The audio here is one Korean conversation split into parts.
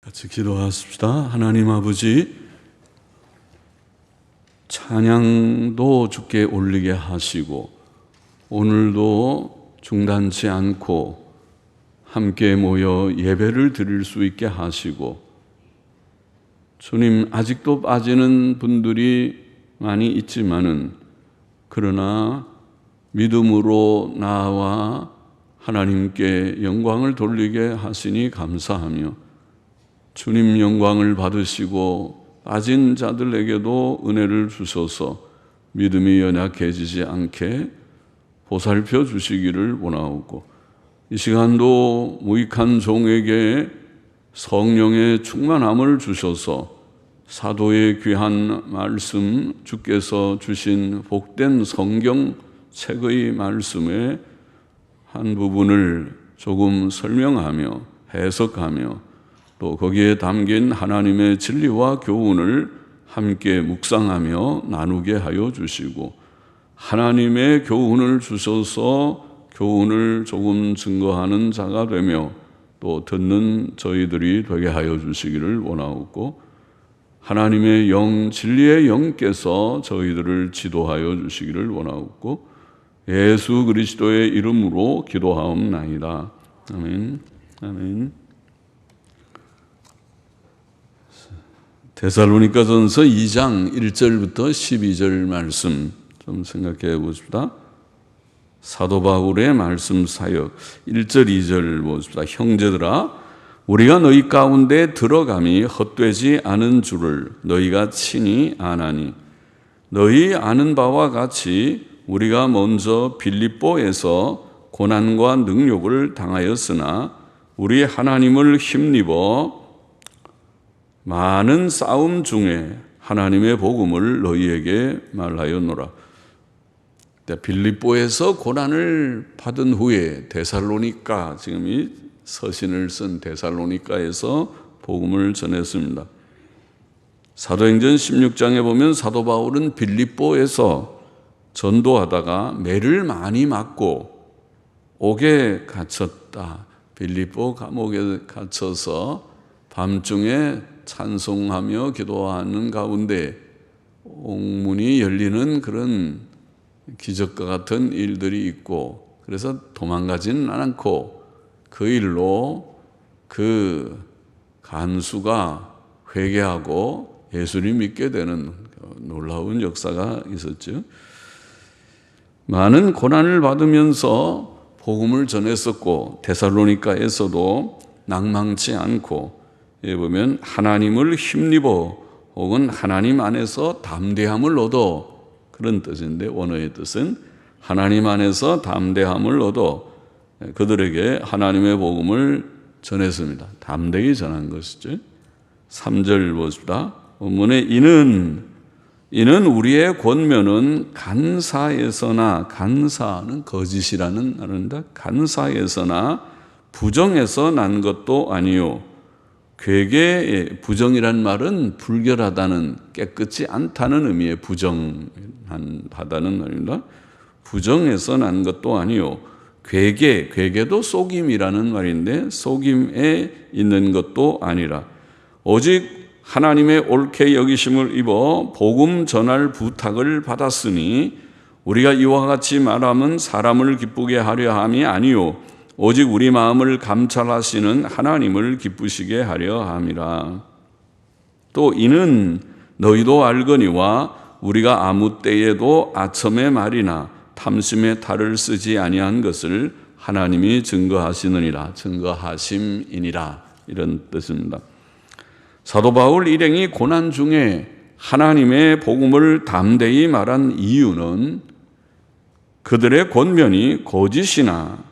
같이 기도하십시다. 하나님 아버지, 찬양도 주께 올리게 하시고 오늘도 중단치 않고 함께 모여 예배를 드릴 수 있게 하시고, 주님, 아직도 빠지는 분들이 많이 있지만은 그러나 믿음으로 나와 하나님께 영광을 돌리게 하시니 감사하며, 주님 영광을 받으시고 빠진 자들에게도 은혜를 주셔서 믿음이 연약해지지 않게 보살펴 주시기를 원하옵고, 이 시간도 무익한 종에게 성령의 충만함을 주셔서 사도의 귀한 말씀, 주께서 주신 복된 성경 책의 말씀의 한 부분을 조금 설명하며 해석하며 또 거기에 담긴 하나님의 진리와 교훈을 함께 묵상하며 나누게 하여 주시고, 하나님의 교훈을 주셔서 교훈을 조금 증거하는 자가 되며 또 듣는 저희들이 되게 하여 주시기를 원하옵고, 하나님의 영, 진리의 영께서 저희들을 지도하여 주시기를 원하옵고, 예수 그리스도의 이름으로 기도하옵나이다. 아멘. 아멘. 데살로니가전서 2장 1절부터 12절 말씀 좀 생각해 보십시다. 사도 바울의 말씀 사역 1절 2절 보십시다. 형제들아, 우리가 너희 가운데 들어감이 헛되지 않은 줄을 너희가 친히 아나니, 너희 아는 바와 같이 우리가 먼저 빌립보에서 고난과 능욕을 당하였으나 우리 하나님을 힘입어 많은 싸움 중에 하나님의 복음을 너희에게 말하였노라. 빌립보에서 고난을 받은 후에 데살로니가, 지금 이 서신을 쓴 데살로니가에서 복음을 전했습니다. 사도행전 16장에 보면 사도 바울은 빌립보에서 전도하다가 매를 많이 맞고 옥에 갇혔다. 빌립보 감옥에 갇혀서 밤중에 찬송하며 기도하는 가운데 옥문이 열리는 그런 기적과 같은 일들이 있고, 그래서 도망가지는 않고 그 일로 그 간수가 회개하고 예수님 믿게 되는 놀라운 역사가 있었죠. 많은 고난을 받으면서 복음을 전했었고, 데살로니가에서도 낭망치 않고, 보면 하나님을 힘입어 혹은 하나님 안에서 담대함을 얻어, 그런 뜻인데 원어의 뜻은 하나님 안에서 담대함을 얻어 그들에게 하나님의 복음을 전했습니다. 담대히 전한 것이죠. 3절 보십시다. 본문에 이는 우리의 권면은 간사에서나, 간사는 거짓이라는 말입니다. 간사에서나 부정에서 난 것도 아니요. 괴계, 부정이란 말은 불결하다는, 깨끗이 않다는 의미의 부정하다는 말입니다. 부정에서 난 것도 아니요. 괴계도 속임이라는 말인데 속임에 있는 것도 아니라 오직 하나님의 옳게 여기심을 입어 복음 전할 부탁을 받았으니 우리가 이와 같이 말함은 사람을 기쁘게 하려 함이 아니요 오직 우리 마음을 감찰하시는 하나님을 기쁘시게 하려 함이라. 또 이는 너희도 알거니와 우리가 아무 때에도 아첨의 말이나 탐심의 탈을 쓰지 아니한 것을 하나님이 증거하시느니라. 증거하심이니라, 이런 뜻입니다. 사도 바울 일행이 고난 중에 하나님의 복음을 담대히 말한 이유는 그들의 권면이 거짓이나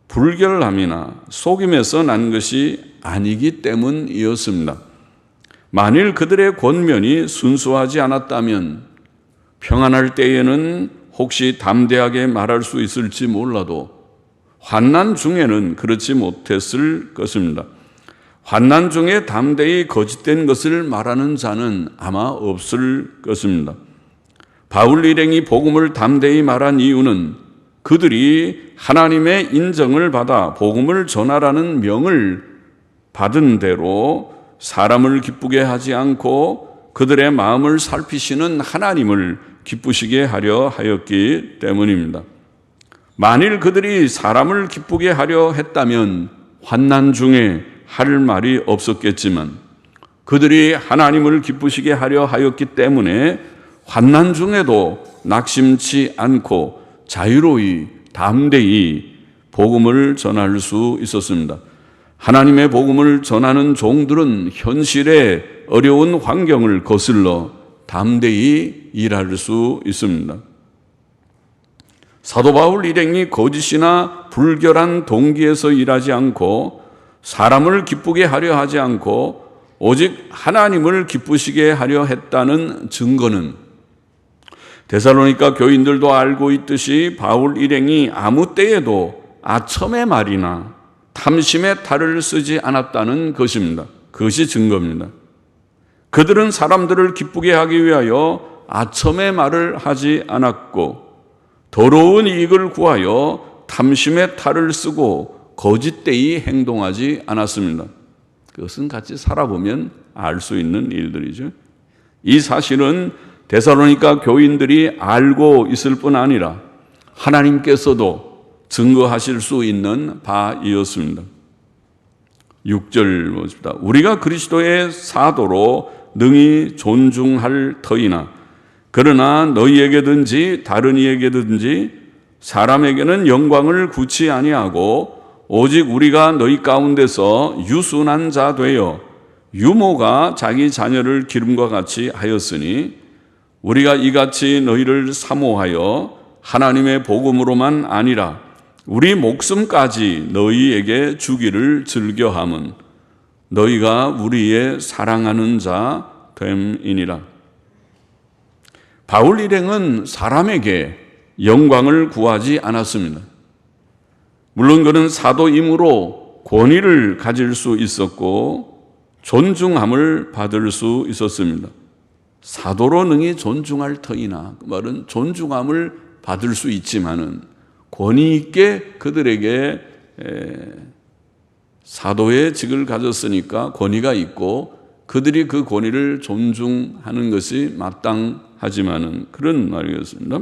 불결함이나 속임에서 난 것이 아니기 때문이었습니다. 만일 그들의 권면이 순수하지 않았다면 평안할 때에는 혹시 담대하게 말할 수 있을지 몰라도 환난 중에는 그렇지 못했을 것입니다. 환난 중에 담대히 거짓된 것을 말하는 자는 아마 없을 것입니다. 바울 일행이 복음을 담대히 말한 이유는 그들이 하나님의 인정을 받아 복음을 전하라는 명을 받은 대로 사람을 기쁘게 하지 않고 그들의 마음을 살피시는 하나님을 기쁘시게 하려 하였기 때문입니다. 만일 그들이 사람을 기쁘게 하려 했다면 환난 중에 할 말이 없었겠지만 그들이 하나님을 기쁘시게 하려 하였기 때문에 환난 중에도 낙심치 않고 자유로이 담대히 복음을 전할 수 있었습니다. 하나님의 복음을 전하는 종들은 현실의 어려운 환경을 거슬러 담대히 일할 수 있습니다. 사도 바울 일행이 거짓이나 불결한 동기에서 일하지 않고 사람을 기쁘게 하려 하지 않고 오직 하나님을 기쁘시게 하려 했다는 증거는 데살로니가 교인들도 알고 있듯이 바울 일행이 아무 때에도 아첨의 말이나 탐심의 탈을 쓰지 않았다는 것입니다. 그것이 증거입니다. 그들은 사람들을 기쁘게 하기 위하여 아첨의 말을 하지 않았고 더러운 이익을 구하여 탐심의 탈을 쓰고 거짓되이 행동하지 않았습니다. 그것은 같이 살아보면 알 수 있는 일들이죠. 이 사실은 데살로니가 교인들이 알고 있을 뿐 아니라 하나님께서도 증거하실 수 있는 바이었습니다. 6절 보십니다. 우리가 그리스도의 사도로 능히 존중할 터이나 그러나 너희에게든지 다른 이에게든지 사람에게는 영광을 굳이 아니하고 오직 우리가 너희 가운데서 유순한 자 되어 유모가 자기 자녀를 기름과 같이 하였으니 우리가 이같이 너희를 사모하여 하나님의 복음으로만 아니라 우리 목숨까지 너희에게 주기를 즐겨함은 너희가 우리의 사랑하는 자 됨이니라. 바울 일행은 사람에게 영광을 구하지 않았습니다. 물론 그는 사도임으로 권위를 가질 수 있었고 존중함을 받을 수 있었습니다. 사도로 능히 존중할 터이나 그 말은 존중함을 받을 수 있지만은 권위 있게 그들에게 사도의 직을 가졌으니까 권위가 있고 그들이 그 권위를 존중하는 것이 마땅하지만은 그런 말이었습니다.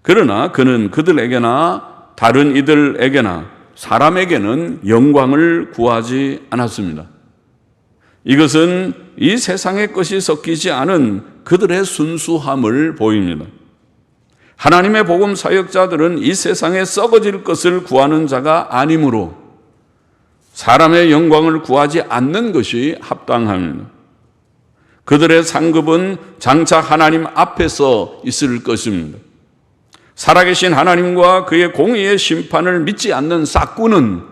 그러나 그는 그들에게나 다른 이들에게나 사람에게는 영광을 구하지 않았습니다. 이것은 이 세상의 것이 섞이지 않은 그들의 순수함을 보입니다. 하나님의 복음 사역자들은 이 세상에 썩어질 것을 구하는 자가 아니므로 사람의 영광을 구하지 않는 것이 합당합니다. 그들의 상급은 장차 하나님 앞에서 있을 것입니다. 살아계신 하나님과 그의 공의의 심판을 믿지 않는 싹구는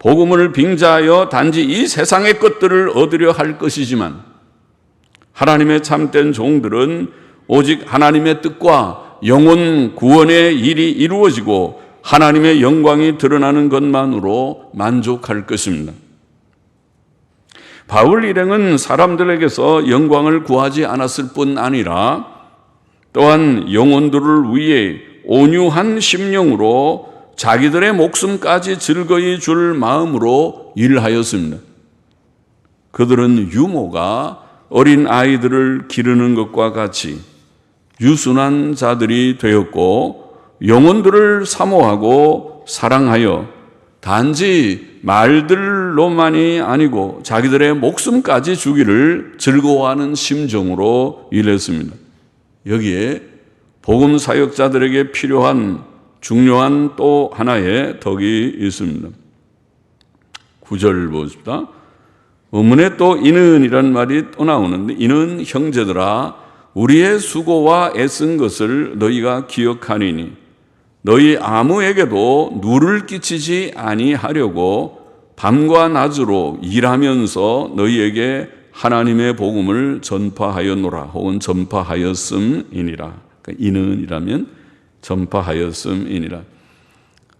복음을 빙자하여 단지 이 세상의 것들을 얻으려 할 것이지만 하나님의 참된 종들은 오직 하나님의 뜻과 영혼 구원의 일이 이루어지고 하나님의 영광이 드러나는 것만으로 만족할 것입니다. 바울 일행은 사람들에게서 영광을 구하지 않았을 뿐 아니라 또한 영혼들을 위해 온유한 심령으로 자기들의 목숨까지 즐거이 줄 마음으로 일하였습니다. 그들은 유모가 어린 아이들을 기르는 것과 같이 유순한 자들이 되었고 영혼들을 사모하고 사랑하여 단지 말들로만이 아니고 자기들의 목숨까지 주기를 즐거워하는 심정으로 일했습니다. 여기에 복음 사역자들에게 필요한 중요한 또 하나의 덕이 있습니다. 9절 보십시다. 의문에 또 이는이란 말이 또 나오는데 이는 형제들아 우리의 수고와 애쓴 것을 너희가 기억하니니 너희 아무에게도 누를 끼치지 아니하려고 밤과 낮으로 일하면서 너희에게 하나님의 복음을 전파하였노라 혹은 전파하였음이니라. 그러니까 이는이라면 전파하였음이니라.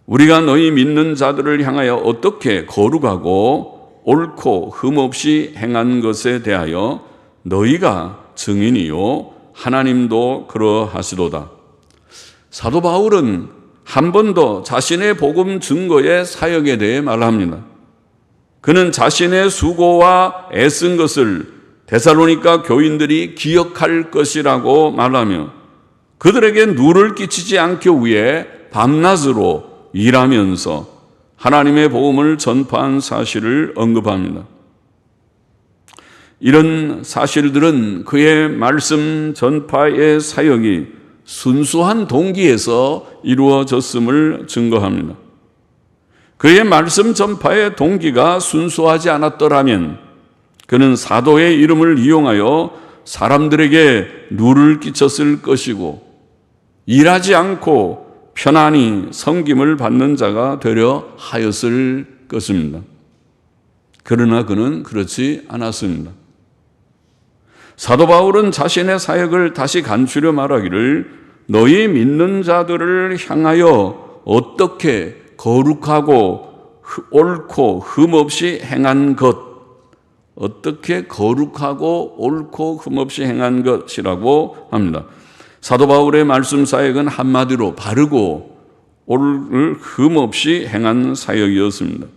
우리가 너희 믿는 자들을 향하여 어떻게 거룩하고 옳고 흠없이 행한 것에 대하여 너희가 증인이요 하나님도 그러하시도다. 사도 바울은 한 번 더 자신의 복음 증거의 사역에 대해 말합니다. 그는 자신의 수고와 애쓴 것을 데살로니가 교인들이 기억할 것이라고 말하며 그들에게 누를 끼치지 않기 위해 밤낮으로 일하면서 하나님의 복음을 전파한 사실을 언급합니다. 이런 사실들은 그의 말씀 전파의 사역이 순수한 동기에서 이루어졌음을 증거합니다. 그의 말씀 전파의 동기가 순수하지 않았더라면 그는 사도의 이름을 이용하여 사람들에게 누를 끼쳤을 것이고 일하지 않고 편안히 섬김을 받는 자가 되려 하였을 것입니다. 그러나 그는 그렇지 않았습니다. 사도 바울은 자신의 사역을 다시 간추려 말하기를 너희 믿는 자들을 향하여 어떻게 거룩하고 옳고 흠없이 행한 것, 어떻게 거룩하고 옳고 흠없이 행한 것이라고 합니다. 사도 바울의 말씀 사역은 한마디로 바르고 흠없이 행한 사역이었습니다.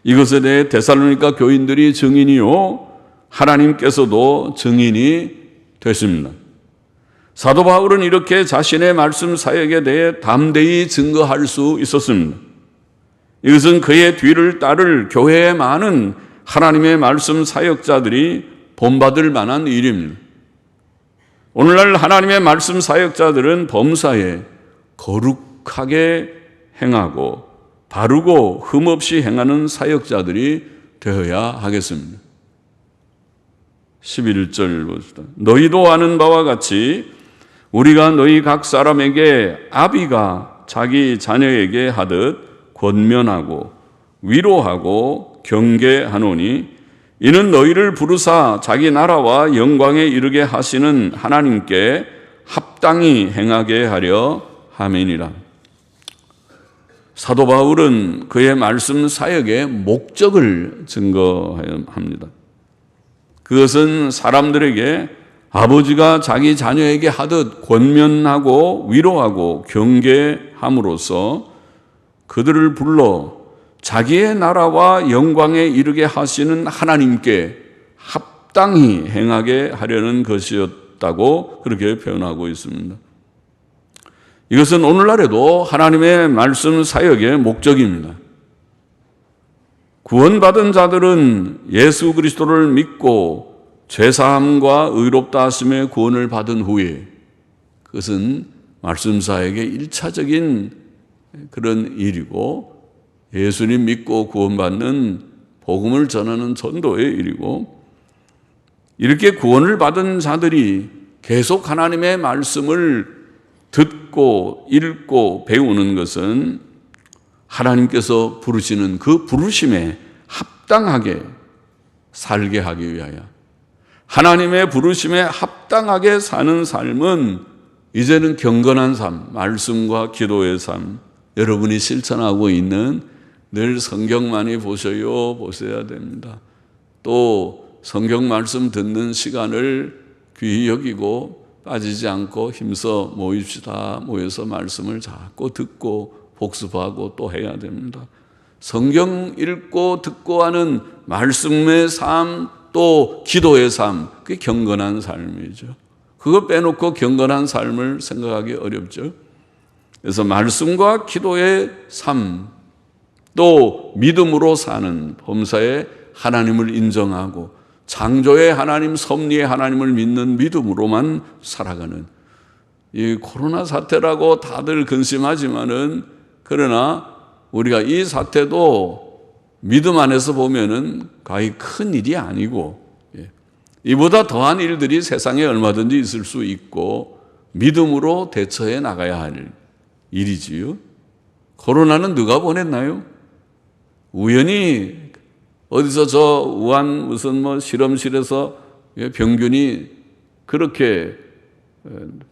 이것에 대해 데살로니가 교인들이 증인이요 하나님께서도 증인이 되십니다. 사도 바울은 이렇게 자신의 말씀 사역에 대해 담대히 증거할 수 있었습니다. 이것은 그의 뒤를 따를 교회의 많은 하나님의 말씀 사역자들이 본받을 만한 일입니다. 오늘날 하나님의 말씀 사역자들은 범사에 거룩하게 행하고 바르고 흠없이 행하는 사역자들이 되어야 하겠습니다. 11절 봅시다. 너희도 아는 바와 같이 우리가 너희 각 사람에게 아비가 자기 자녀에게 하듯 권면하고 위로하고 경계하노니 이는 너희를 부르사 자기 나라와 영광에 이르게 하시는 하나님께 합당히 행하게 하려 함이니라. 사도 바울은 그의 말씀 사역의 목적을 증거합니다. 그것은 사람들에게 아버지가 자기 자녀에게 하듯 권면하고 위로하고 경계함으로써 그들을 불러 자기의 나라와 영광에 이르게 하시는 하나님께 합당히 행하게 하려는 것이었다고 그렇게 표현하고 있습니다. 이것은 오늘날에도 하나님의 말씀 사역의 목적입니다. 구원받은 자들은 예수 그리스도를 믿고 죄사함과 의롭다 하심의 구원을 받은 후에 그것은 말씀 사역의 1차적인 그런 일이고 예수님 믿고 구원받는 복음을 전하는 전도의 일이고 이렇게 구원을 받은 자들이 계속 하나님의 말씀을 듣고 읽고 배우는 것은 하나님께서 부르시는 그 부르심에 합당하게 살게 하기 위하여 하나님의 부르심에 합당하게 사는 삶은 이제는 경건한 삶, 말씀과 기도의 삶, 여러분이 실천하고 있는 늘 성경 많이 보셔야 됩니다. 또 성경 말씀 듣는 시간을 귀히 여기고 빠지지 않고 힘써 모입시다. 모여서 말씀을 자꾸 듣고 복습하고 또 해야 됩니다. 성경 읽고 듣고 하는 말씀의 삶, 또 기도의 삶, 그게 경건한 삶이죠. 그거 빼놓고 경건한 삶을 생각하기 어렵죠. 그래서 말씀과 기도의 삶, 또 믿음으로 사는 범사에 하나님을 인정하고 창조의 하나님, 섭리의 하나님을 믿는 믿음으로만 살아가는 이 코로나 사태라고 다들 근심하지만은 그러나 우리가 이 사태도 믿음 안에서 보면은 거의 큰 일이 아니고 이보다 더한 일들이 세상에 얼마든지 있을 수 있고 믿음으로 대처해 나가야 할 일이지요. 코로나는 누가 보냈나요? 우연히 어디서 저 우한 무슨 실험실에서 병균이 그렇게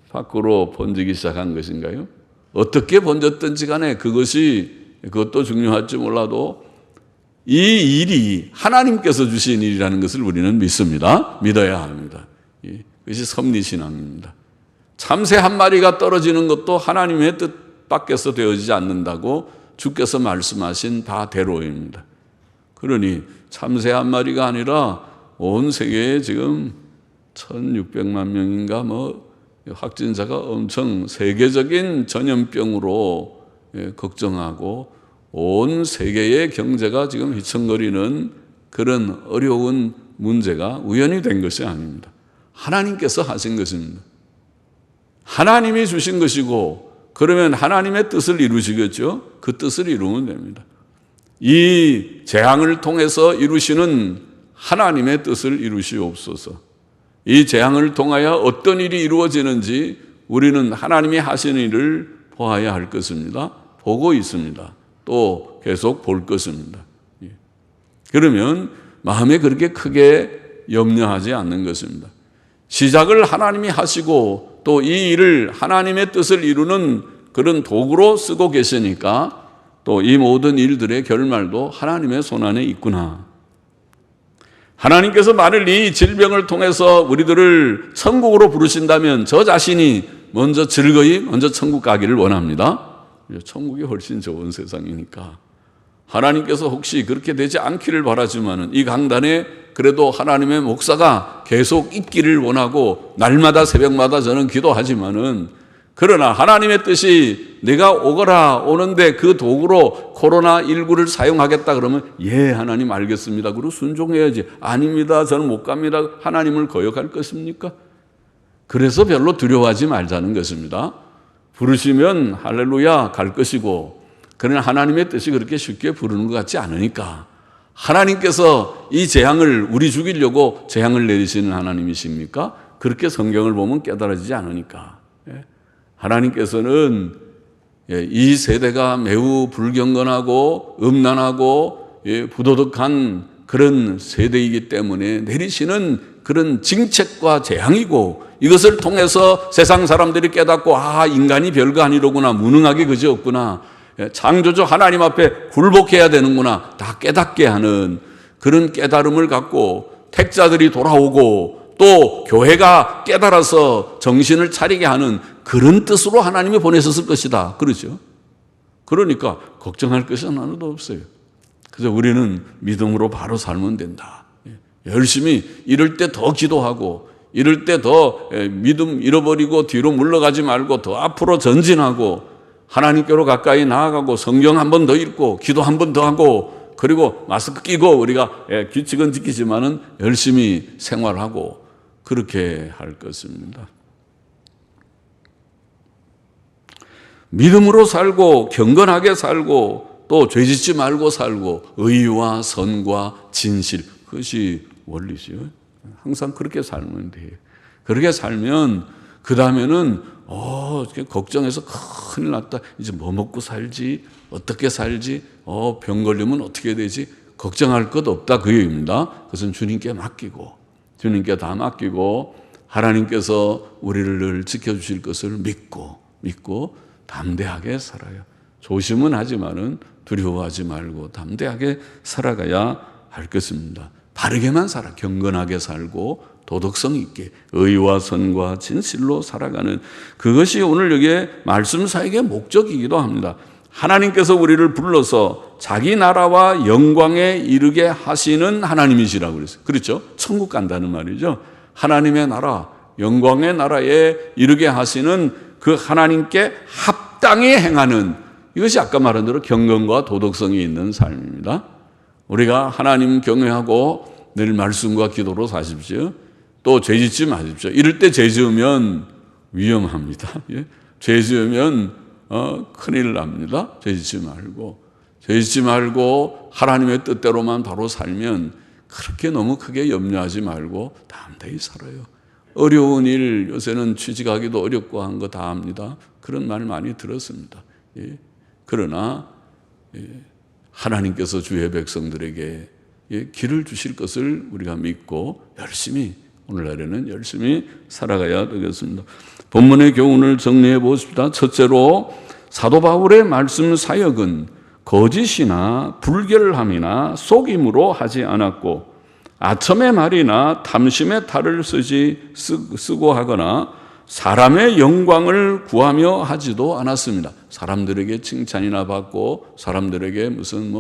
밖으로 번지기 시작한 것인가요? 어떻게 번졌든지 간에 그것도 중요할지 몰라도 이 일이 하나님께서 주신 일이라는 것을 우리는 믿습니다. 믿어야 합니다. 그것이 섭리신앙입니다. 참새 한 마리가 떨어지는 것도 하나님의 뜻 밖에서 되어지지 않는다고 주께서 말씀하신 바대로입니다. 그러니 참새 한 마리가 아니라 온 세계에 지금 1600만 명인가 확진자가 엄청 세계적인 전염병으로 걱정하고 온 세계의 경제가 지금 휘청거리는 그런 어려운 문제가 우연히 된 것이 아닙니다. 하나님께서 하신 것입니다. 하나님이 주신 것이고, 그러면 하나님의 뜻을 이루시겠죠? 그 뜻을 이루면 됩니다. 이 재앙을 통해서 이루시는 하나님의 뜻을 이루시옵소서. 이 재앙을 통하여 어떤 일이 이루어지는지 우리는 하나님이 하시는 일을 보아야 할 것입니다. 보고 있습니다. 또 계속 볼 것입니다. 그러면 마음에 그렇게 크게 염려하지 않는 것입니다. 시작을 하나님이 하시고 또 이 일을 하나님의 뜻을 이루는 그런 도구로 쓰고 계시니까 또 이 모든 일들의 결말도 하나님의 손안에 있구나. 하나님께서 만일 이 질병을 통해서 우리들을 천국으로 부르신다면 저 자신이 먼저 천국 가기를 원합니다. 천국이 훨씬 좋은 세상이니까. 하나님께서 혹시 그렇게 되지 않기를 바라지만은 이 강단에 그래도 하나님의 목사가 계속 있기를 원하고 날마다 새벽마다 저는 기도하지만은, 그러나 하나님의 뜻이 내가 오는데 그 도구로 코로나19를 사용하겠다 그러면 예 하나님 알겠습니다. 그리고 순종해야지. 아닙니다. 저는 못 갑니다. 하나님을 거역할 것입니까? 그래서 별로 두려워하지 말자는 것입니다. 부르시면 할렐루야 갈 것이고, 그러나 하나님의 뜻이 그렇게 쉽게 부르는 것 같지 않으니까, 하나님께서 이 재앙을 우리 죽이려고 재앙을 내리시는 하나님이십니까? 그렇게 성경을 보면 깨달아지지 않으니까. 하나님께서는 이 세대가 매우 불경건하고 음란하고 부도덕한 그런 세대이기 때문에 내리시는 그런 징책과 재앙이고, 이것을 통해서 세상 사람들이 깨닫고 인간이 별거 아니로구나, 무능하게 그지없구나, 창조주 하나님 앞에 굴복해야 되는구나, 다 깨닫게 하는 그런 깨달음을 갖고 택자들이 돌아오고 또 교회가 깨달아서 정신을 차리게 하는 그런 뜻으로 하나님이 보내셨을 것이다. 그렇죠? 그러니까 걱정할 것이 하나도 없어요. 그래서 우리는 믿음으로 바로 살면 된다. 열심히 이럴 때 더 기도하고, 이럴 때 더 믿음 잃어버리고 뒤로 물러가지 말고 더 앞으로 전진하고, 하나님께로 가까이 나아가고 성경 한 번 더 읽고 기도 한 번 더 하고, 그리고 마스크 끼고 우리가 규칙은 지키지만은 열심히 생활하고 그렇게 할 것입니다. 믿음으로 살고 경건하게 살고 또 죄짓지 말고 살고 의와 선과 진실, 그것이 원리죠. 항상 그렇게 살면 돼요. 그렇게 살면 그 다음에는 걱정해서 큰일 났다. 이제 뭐 먹고 살지? 어떻게 살지? 병 걸리면 어떻게 되지? 걱정할 것 없다. 그 얘기입니다. 그것은 주님께 맡기고, 주님께 다 맡기고 하나님께서 우리를 늘 지켜주실 것을 믿고 담대하게 살아요. 조심은 하지만은 두려워하지 말고 담대하게 살아가야 할 것입니다. 바르게만 살아, 경건하게 살고 도덕성 있게 의와 선과 진실로 살아가는, 그것이 오늘 여기에 말씀 사역의 목적이기도 합니다. 하나님께서 우리를 불러서 자기 나라와 영광에 이르게 하시는 하나님이시라고 그랬어요. 그렇죠? 천국 간다는 말이죠. 하나님의 나라, 영광의 나라에 이르게 하시는 그 하나님께 합당히 행하는, 이것이 아까 말한 대로 경건과 도덕성이 있는 삶입니다. 우리가 하나님 경외하고 늘 말씀과 기도로 사십시오. 또 죄짓지 마십시오. 이럴 때 죄지으면 위험합니다. 죄지으면 큰일 납니다. 죄짓지 말고 하나님의 뜻대로만 바로 살면 그렇게 너무 크게 염려하지 말고 담대히 살아요. 어려운 일, 요새는 취직하기도 어렵고 한 거 다 압니다. 그런 말 많이 들었습니다. 그러나 하나님께서 주의 백성들에게 길을 주실 것을 우리가 믿고 오늘날에는 열심히 살아가야 되겠습니다. 본문의 교훈을 정리해 보십시다. 첫째로 사도 바울의 말씀 사역은 거짓이나 불결함이나 속임으로 하지 않았고, 아첨의 말이나 탐심의 탈을 쓰고 하거나 사람의 영광을 구하며 하지도 않았습니다. 사람들에게 칭찬이나 받고 사람들에게 무슨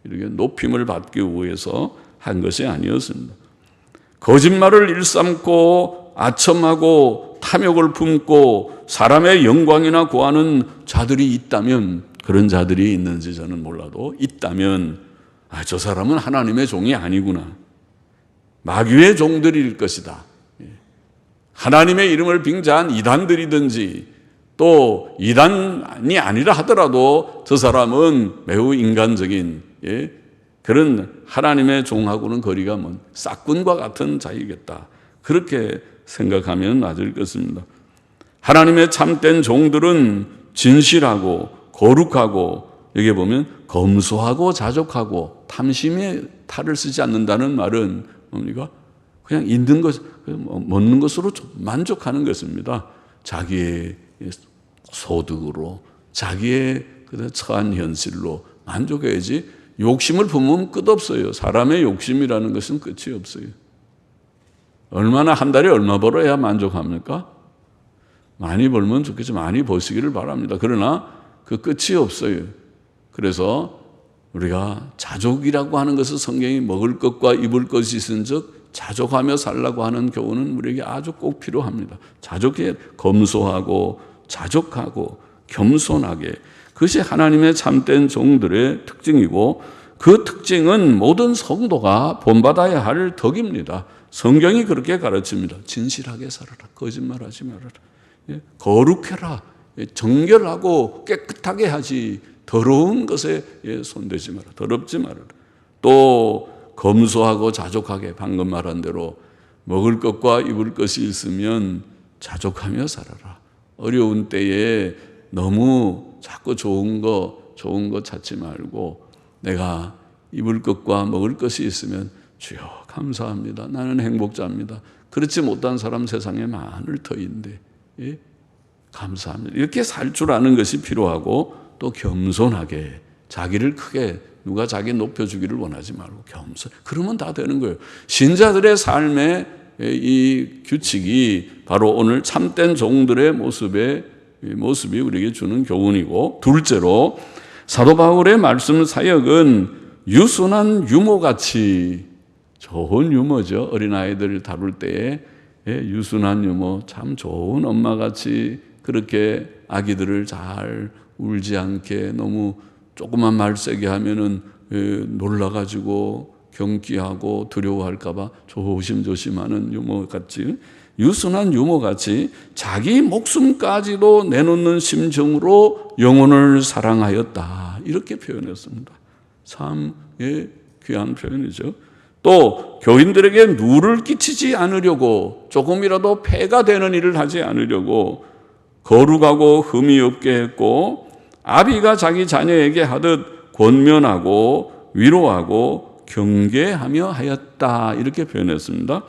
이렇게 높임을 받기 위해서 한 것이 아니었습니다. 거짓말을 일삼고 아첨하고 탐욕을 품고 사람의 영광이나 구하는 자들이 있다면, 그런 자들이 있는지 저는 몰라도 있다면, 저 사람은 하나님의 종이 아니구나, 마귀의 종들일 것이다. 하나님의 이름을 빙자한 이단들이든지 또 이단이 아니라 하더라도 저 사람은 매우 인간적인 그런 하나님의 종하고는 거리가 먼 싹군과 같은 자이겠다, 그렇게 생각하면 맞을 것입니다. 하나님의 참된 종들은 진실하고 거룩하고, 여기 보면 검소하고 자족하고 탐심에 탈을 쓰지 않는다는 말은 뭡니까? 그냥 있는 것, 먹는 것으로 만족하는 것입니다. 자기의 소득으로, 자기의 처한 현실로 만족해야지 욕심을 품으면 끝없어요. 사람의 욕심이라는 것은 끝이 없어요. 얼마나, 한 달에 얼마 벌어야 만족합니까? 많이 벌면 좋겠지, 많이 버시기를 바랍니다. 그러나 그 끝이 없어요. 그래서 우리가 자족이라고 하는 것은 성경이 먹을 것과 입을 것이 있은 즉 자족하며 살라고 하는 교훈은 우리에게 아주 꼭 필요합니다. 자족해, 검소하고 자족하고 겸손하게, 그것이 하나님의 참된 종들의 특징이고, 그 특징은 모든 성도가 본받아야 할 덕입니다. 성경이 그렇게 가르칩니다. 진실하게 살아라, 거짓말하지 말아라, 거룩해라, 정결하고 깨끗하게 하지 더러운 것에 손대지 마라, 더럽지 말아라. 또 검소하고 자족하게, 방금 말한 대로 먹을 것과 입을 것이 있으면 자족하며 살아라. 어려운 때에 너무 자꾸 좋은 거 찾지 말고, 내가 입을 것과 먹을 것이 있으면 주여 감사합니다, 나는 행복자입니다, 그렇지 못한 사람 세상에 많을 터인데 감사합니다, 이렇게 살 줄 아는 것이 필요하고, 또 겸손하게, 자기를 크게, 누가 자기 높여주기를 원하지 말고 겸손, 그러면 다 되는 거예요. 신자들의 삶의 이 규칙이 바로 오늘 참된 종들의 모습이 우리에게 주는 교훈이고, 둘째로 사도 바울의 말씀 사역은 유순한 유모같이, 좋은 유모죠. 어린아이들을 다룰 때에 유순한 유모, 참 좋은 엄마같이 그렇게 아기들을 잘 울지 않게, 너무 조그만 말 세게 하면은 놀라가지고 경기하고 두려워할까봐 조심조심하는 유모같이, 유순한 유모같이 자기 목숨까지도 내놓는 심정으로 영혼을 사랑하였다, 이렇게 표현했습니다. 참 귀한 표현이죠. 또 교인들에게 누를 끼치지 않으려고, 조금이라도 폐가 되는 일을 하지 않으려고 거룩하고 흠이 없게 했고, 아비가 자기 자녀에게 하듯 권면하고 위로하고 경계하며 하였다, 이렇게 표현했습니다.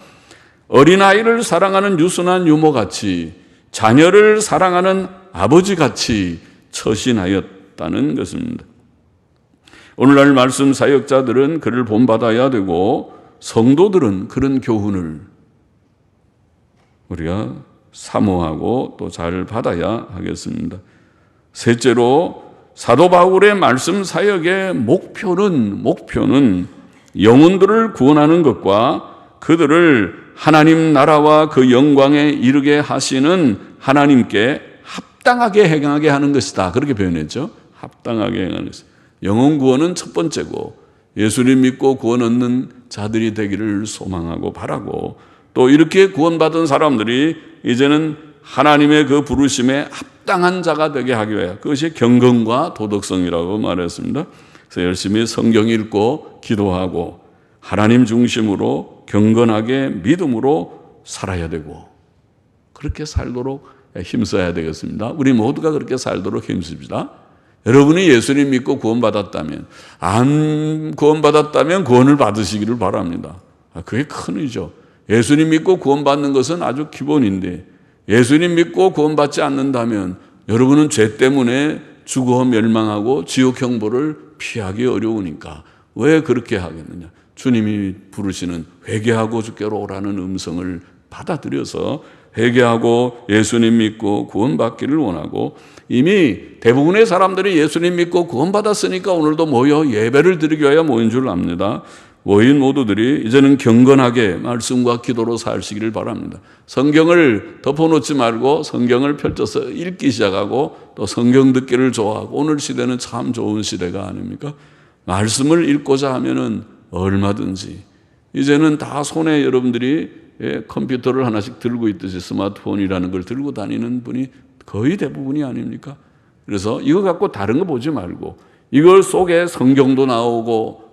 어린아이를 사랑하는 유순한 유모같이, 자녀를 사랑하는 아버지같이 처신하였다는 것입니다. 오늘날 말씀 사역자들은 그를 본받아야 되고, 성도들은 그런 교훈을 우리가 사모하고 또 잘 받아야 하겠습니다. 셋째로 사도 바울의 말씀 사역의 목표는 영혼들을 구원하는 것과 그들을 하나님 나라와 그 영광에 이르게 하시는 하나님께 합당하게 행하게 하는 것이다, 그렇게 표현했죠. 합당하게 행하는 것이다. 영혼 구원은 첫 번째고, 예수님 믿고 구원 얻는 자들이 되기를 소망하고 바라고, 또 이렇게 구원받은 사람들이 이제는 하나님의 그 부르심에 합당한 자가 되게 하기 위해, 그것이 경건과 도덕성이라고 말했습니다. 그래서 열심히 성경 읽고 기도하고 하나님 중심으로 경건하게 믿음으로 살아야 되고, 그렇게 살도록 힘써야 되겠습니다. 우리 모두가 그렇게 살도록 힘씁시다. 여러분이 예수님 믿고 구원받았다면, 안 구원받았다면 구원을 받으시기를 바랍니다. 그게 큰 의죠. 예수님 믿고 구원받는 것은 아주 기본인데, 예수님 믿고 구원받지 않는다면 여러분은 죄 때문에 죽어 멸망하고 지옥 형벌을 피하기 어려우니까 왜 그렇게 하겠느냐. 주님이 부르시는 회개하고 주께로 오라는 음성을 받아들여서 회개하고 예수님 믿고 구원받기를 원하고, 이미 대부분의 사람들이 예수님 믿고 구원받았으니까 오늘도 모여 예배를 드리기 위하여 모인 줄 압니다. 모인 모두들이 이제는 경건하게 말씀과 기도로 사시기를 바랍니다. 성경을 덮어놓지 말고 성경을 펼쳐서 읽기 시작하고 또 성경 듣기를 좋아하고, 오늘 시대는 참 좋은 시대가 아닙니까? 말씀을 읽고자 하면은 얼마든지, 이제는 다 손에 여러분들이 컴퓨터를 하나씩 들고 있듯이 스마트폰이라는 걸 들고 다니는 분이 거의 대부분이 아닙니까? 그래서 이거 갖고 다른 거 보지 말고 이걸 속에 성경도 나오고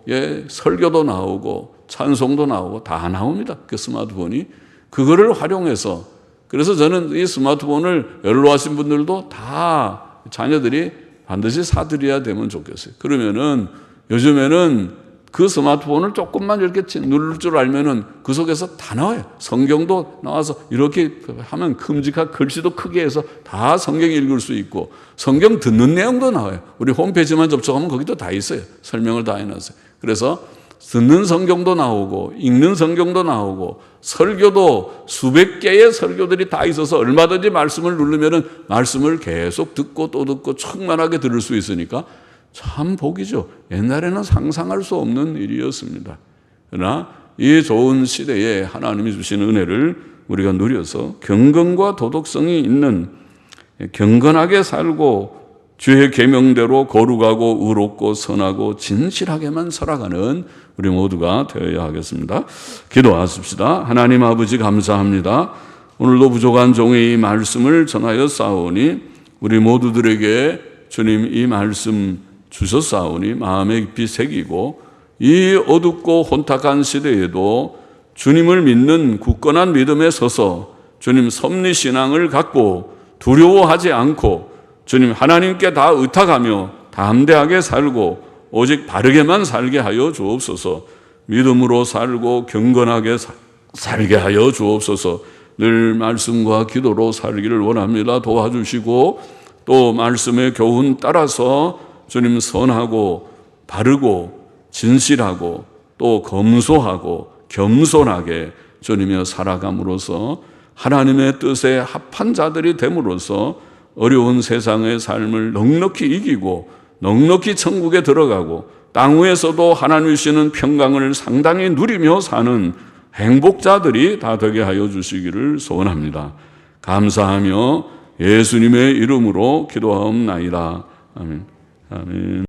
설교도 나오고 찬송도 나오고 다 나옵니다. 그 스마트폰이. 그거를 활용해서, 그래서 저는 이 스마트폰을 연로하신 분들도 다 자녀들이 반드시 사드려야 되면 좋겠어요. 그러면은 요즘에는 그 스마트폰을 조금만 이렇게 누를 줄 알면은 그 속에서 다 나와요. 성경도 나와서 이렇게 하면 큼직한 글씨도 크게 해서 다 성경 읽을 수 있고, 성경 듣는 내용도 나와요. 우리 홈페이지만 접속하면 거기도 다 있어요. 설명을 다 해놨어요. 그래서 듣는 성경도 나오고 읽는 성경도 나오고 설교도 수백 개의 설교들이 다 있어서 얼마든지 말씀을 누르면은 말씀을 계속 듣고 또 듣고 충만하게 들을 수 있으니까 참 복이죠. 옛날에는 상상할 수 없는 일이었습니다. 그러나 이 좋은 시대에 하나님이 주신 은혜를 우리가 누려서 경건과 도덕성이 있는, 경건하게 살고 주의 계명대로 거룩하고 의롭고 선하고 진실하게만 살아가는 우리 모두가 되어야 하겠습니다. 기도하십시다. 하나님 아버지 감사합니다. 오늘도 부족한 종의 이 말씀을 전하여 싸우니 우리 모두들에게 주님 이 말씀 주셨사오니 마음에 깊이 새기고, 이 어둡고 혼탁한 시대에도 주님을 믿는 굳건한 믿음에 서서 주님 섭리신앙을 갖고 두려워하지 않고 주님 하나님께 다 의탁하며 담대하게 살고 오직 바르게만 살게 하여 주옵소서. 믿음으로 살고 경건하게 살게 하여 주옵소서. 늘 말씀과 기도로 살기를 원합니다. 도와주시고 또 말씀의 교훈 따라서 주님 선하고 바르고 진실하고 또 검소하고 겸손하게 주님여 살아감으로써 하나님의 뜻에 합한 자들이 됨으로써 어려운 세상의 삶을 넉넉히 이기고 넉넉히 천국에 들어가고 땅 위에서도 하나님 주시는 평강을 상당히 누리며 사는 행복자들이 다 되게 하여 주시기를 소원합니다. 감사하며 예수님의 이름으로 기도하옵나이다. 아멘. 아멘.